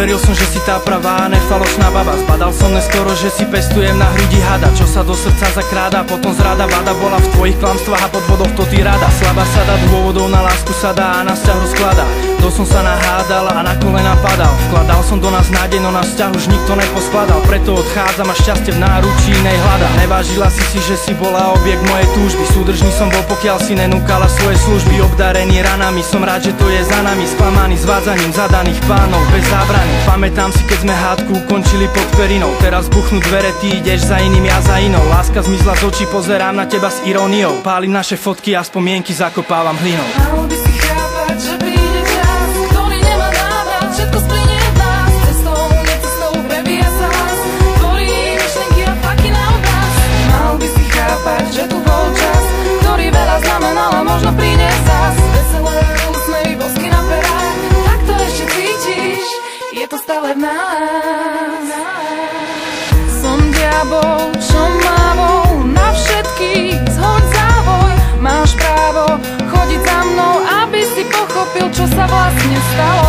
Veril som, že si tá pravá, nefalošná baba. Zbadal som neskoro, že si pestujem na hrudi hada, čo sa do srdca zakráda, potom zrada. Vada bola v tvojich klamstvách a podvodoch, to ty rada. Slabá sa dá, dôvodov na lásku sa dá a na vzťah rozkladá. To som sa nahádal a na kolena padal. Vkladal som do nás nádej, no na vzťah už nikto neposkladal. Preto odchádzam a šťastie v náručí nej hľadám. Nevážila si, že si bola objekt mojej túžby. Súdržný som bol, pokiaľ si nenúkala svoje služby. Obdarený ranami, som rád, že to je za nami. Sklamaný zvádzaním zadaných pánov bez zábrany. Pamätám si, keď sme hádku ukončili pod perinou. Teraz buchnú dvere, ty ideš za iným, ja za inou. Láska zmizla z očí, pozerám na teba s iróniou. Pálim naše fotky a spomienky zakopávam hlinou. Mal by si chápať, že príde čas, ktorý nemá návrat, všetko splynie v nás. Cestou, necestou prebíja sa hlas, tvorí myšlienky a faky na obraz. Mal by si chápať, že tu bol čas, ktorý veľa znamenal a možno príde zas. Veselé úsmevy, bosky na perách, tak to ešte cítiš, je to stále v nás. Som diabol, čo mávol na všetkých, zhoď závoj. Máš právo chodiť za mnou, aby si pochopil, čo sa vlastne stalo.